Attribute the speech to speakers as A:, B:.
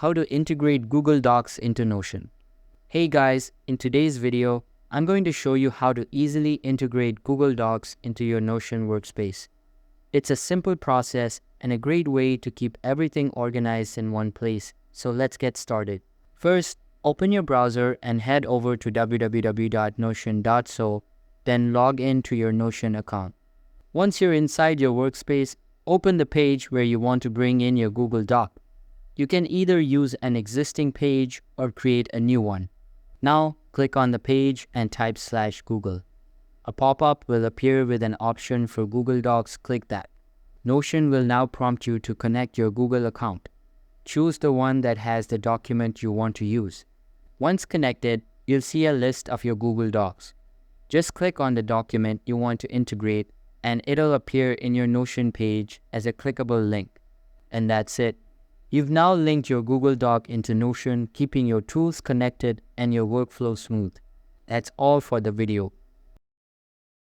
A: how to integrate Google Docs into Notion. Hey guys, in today's video, I'm going to show you how to easily integrate Google Docs into your Notion workspace. It's a simple process and a great way to keep everything organized in one place, so let's get started. First, open your browser and head over to www.notion.so, then log in to your Notion account. Once you're inside your workspace, open the page where you want to bring in your Google Doc. You can either use an existing page or create a new one. Now, click on the page and type /Google. A pop-up will appear with an option for Google Docs. Click that. Notion will now prompt you to connect your Google account. Choose the one that has the document you want to use. Once connected, you'll see a list of your Google Docs. Just click on the document you want to integrate and it'll appear in your Notion page as a clickable link. And that's it. You've now linked your Google Doc into Notion, keeping your tools connected and your workflow smooth. That's all for the video.